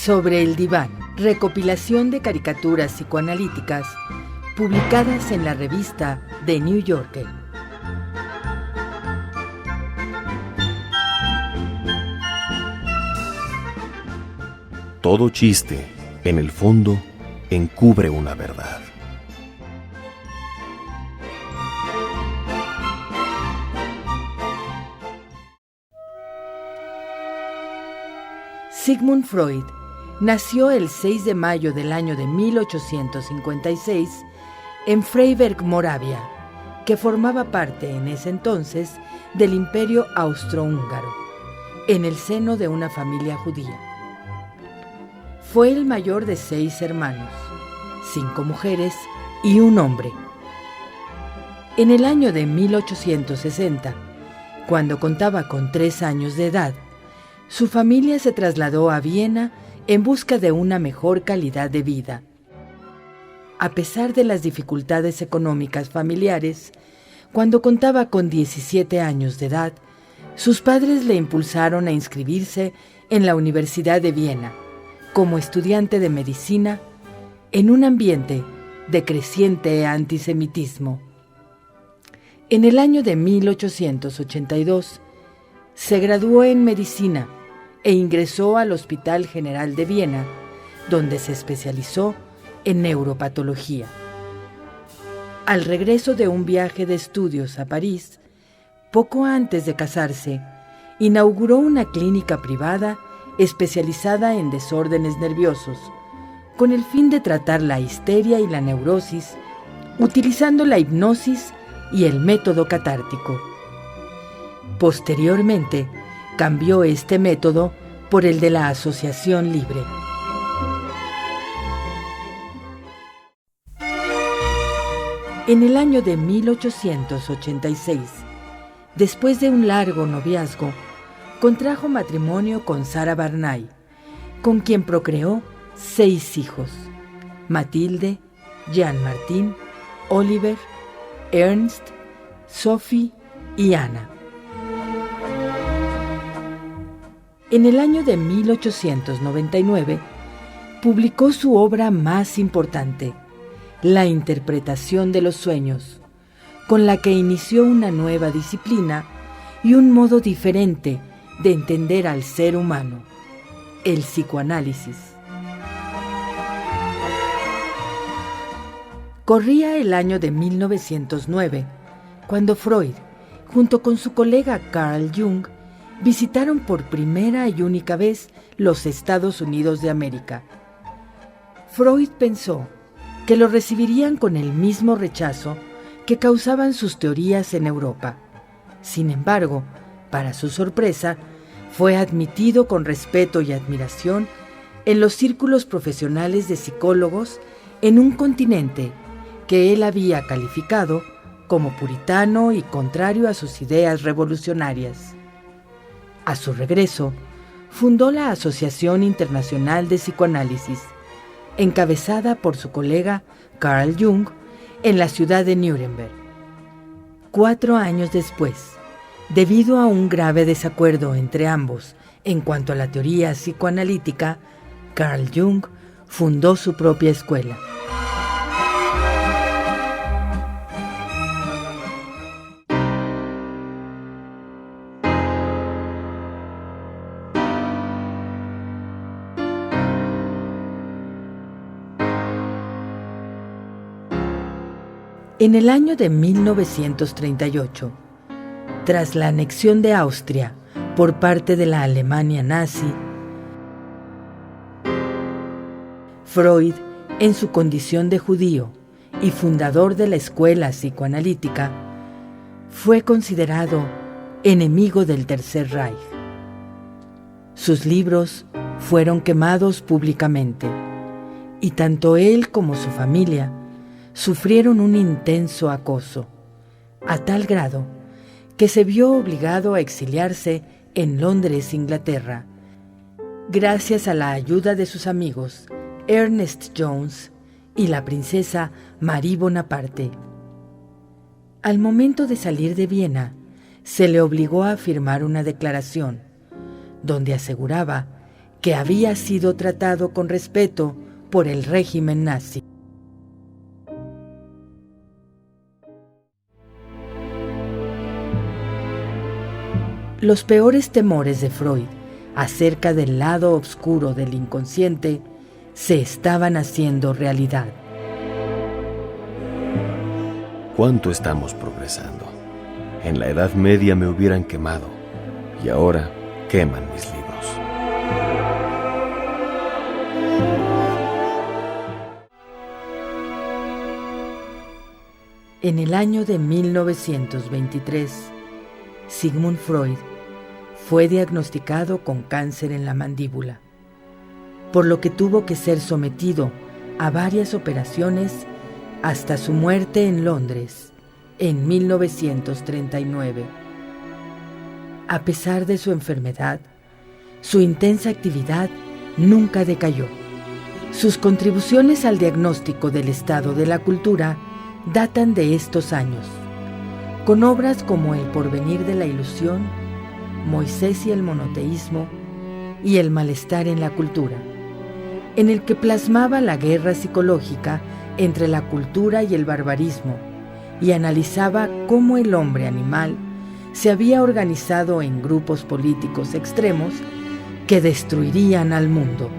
Sobre el diván, recopilación de caricaturas psicoanalíticas publicadas en la revista The New Yorker. Todo chiste, en el fondo, encubre una verdad. Sigmund Freud nació el 6 de mayo del año de 1856 en Freiberg, Moravia, que formaba parte en ese entonces del Imperio Austrohúngaro, en el seno de una familia judía. Fue el mayor de 6 hermanos, 5 mujeres y un hombre. En el año de 1860, cuando contaba con 3 años de edad, su familia se trasladó a Viena en busca de una mejor calidad de vida. A pesar de las dificultades económicas familiares, cuando contaba con 17 años de edad, sus padres le impulsaron a inscribirse en la Universidad de Viena como estudiante de medicina en un ambiente de creciente antisemitismo. En el año de 1882 se graduó en medicina e ingresó al Hospital General de Viena, donde se especializó en neuropatología. Al regreso de un viaje de estudios a París, poco antes de casarse, inauguró una clínica privada especializada en desórdenes nerviosos, con el fin de tratar la histeria y la neurosis, utilizando la hipnosis y el método catártico. Posteriormente, cambió este método por el de la asociación libre. En el año de 1886, después de un largo noviazgo, contrajo matrimonio con Sarah Barnay, con quien procreó 6 hijos: Matilde, Jean-Martin, Oliver, Ernst, Sophie y Anna. En el año de 1899, publicó su obra más importante, La interpretación de los sueños, con la que inició una nueva disciplina y un modo diferente de entender al ser humano, el psicoanálisis. Corría el año de 1909, cuando Freud, junto con su colega Carl Jung, visitaron por primera y única vez los Estados Unidos de América. Freud pensó que lo recibirían con el mismo rechazo que causaban sus teorías en Europa. Sin embargo, para su sorpresa, fue admitido con respeto y admiración en los círculos profesionales de psicólogos en un continente que él había calificado como puritano y contrario a sus ideas revolucionarias. A su regreso, fundó la Asociación Internacional de Psicoanálisis, encabezada por su colega Carl Jung, en la ciudad de Nuremberg. 4 años después, debido a un grave desacuerdo entre ambos en cuanto a la teoría psicoanalítica, Carl Jung fundó su propia escuela. En el año de 1938, tras la anexión de Austria por parte de la Alemania nazi, Freud, en su condición de judío y fundador de la escuela psicoanalítica, fue considerado enemigo del Tercer Reich. Sus libros fueron quemados públicamente y tanto él como su familia sufrieron un intenso acoso, a tal grado que se vio obligado a exiliarse en Londres, Inglaterra, gracias a la ayuda de sus amigos Ernest Jones y la princesa Marie Bonaparte. Al momento de salir de Viena, se le obligó a firmar una declaración donde aseguraba que había sido tratado con respeto por el régimen nazi. Los peores temores de Freud acerca del lado oscuro del inconsciente se estaban haciendo realidad. ¿Cuánto estamos progresando? En la Edad Media me hubieran quemado y ahora queman mis libros. En el año de 1923, Sigmund Freud fue diagnosticado con cáncer en la mandíbula, por lo que tuvo que ser sometido a varias operaciones hasta su muerte en Londres en 1939. A pesar de su enfermedad, su intensa actividad nunca decayó. Sus contribuciones al diagnóstico del estado de la cultura datan de estos años, con obras como El porvenir de la ilusión, Moisés y el monoteísmo y El malestar en la cultura, en el que plasmaba la guerra psicológica entre la cultura y el barbarismo y analizaba cómo el hombre animal se había organizado en grupos políticos extremos que destruirían al mundo.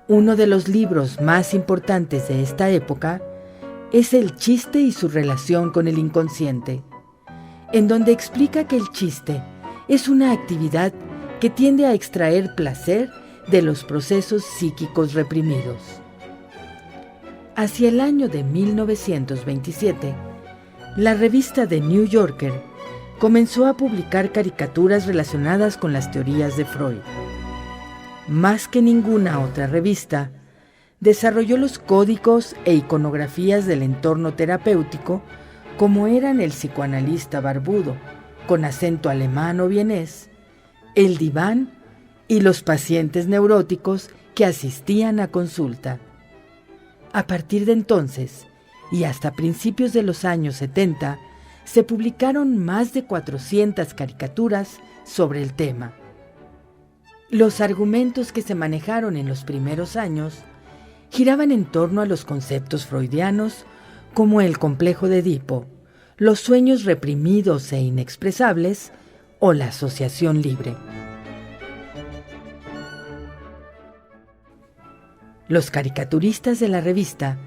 Uno de los libros más importantes de esta época es El chiste y su relación con el inconsciente, en donde explica que el chiste es una actividad que tiende a extraer placer de los procesos psíquicos reprimidos. Hacia el año de 1927, la revista The New Yorker comenzó a publicar caricaturas relacionadas con las teorías de Freud. Más que ninguna otra revista, desarrolló los códigos e iconografías del entorno terapéutico como eran el psicoanalista barbudo, con acento alemán o vienés, el diván y los pacientes neuróticos que asistían a consulta. A partir de entonces, y hasta principios de los años 70, se publicaron más de 400 caricaturas sobre el tema. Los argumentos que se manejaron en los primeros años giraban en torno a los conceptos freudianos como el complejo de Edipo, los sueños reprimidos e inexpresables o la asociación libre. Los caricaturistas de la revista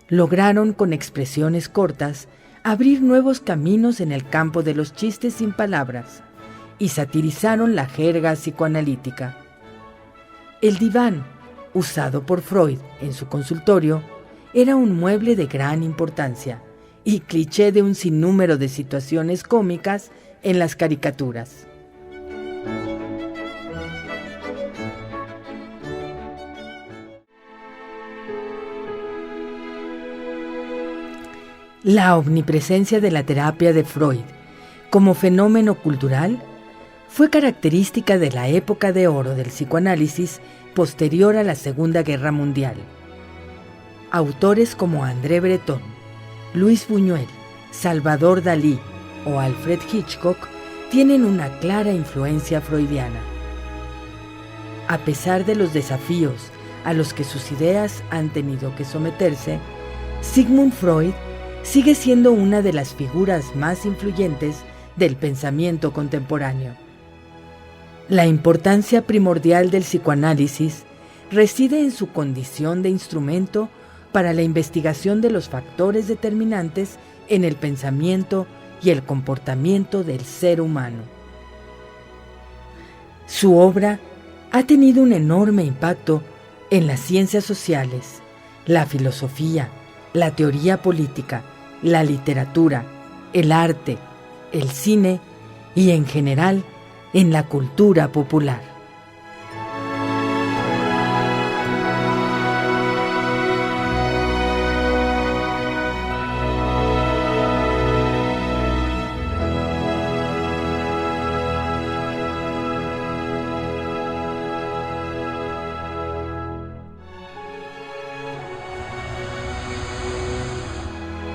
lograron con expresiones cortas abrir nuevos caminos en el campo de los chistes sin palabras y satirizaron la jerga psicoanalítica. El diván, usado por Freud en su consultorio, era un mueble de gran importancia y cliché de un sinnúmero de situaciones cómicas en las caricaturas. La omnipresencia de la terapia de Freud como fenómeno cultural fue característica de la época de oro del psicoanálisis posterior a la Segunda Guerra Mundial. Autores como André Breton, Luis Buñuel, Salvador Dalí o Alfred Hitchcock tienen una clara influencia freudiana. A pesar de los desafíos a los que sus ideas han tenido que someterse, Sigmund Freud sigue siendo una de las figuras más influyentes del pensamiento contemporáneo. La importancia primordial del psicoanálisis reside en su condición de instrumento para la investigación de los factores determinantes en el pensamiento y el comportamiento del ser humano. Su obra ha tenido un enorme impacto en las ciencias sociales, la filosofía, la teoría política, la literatura, el arte, el cine y en general en la cultura popular.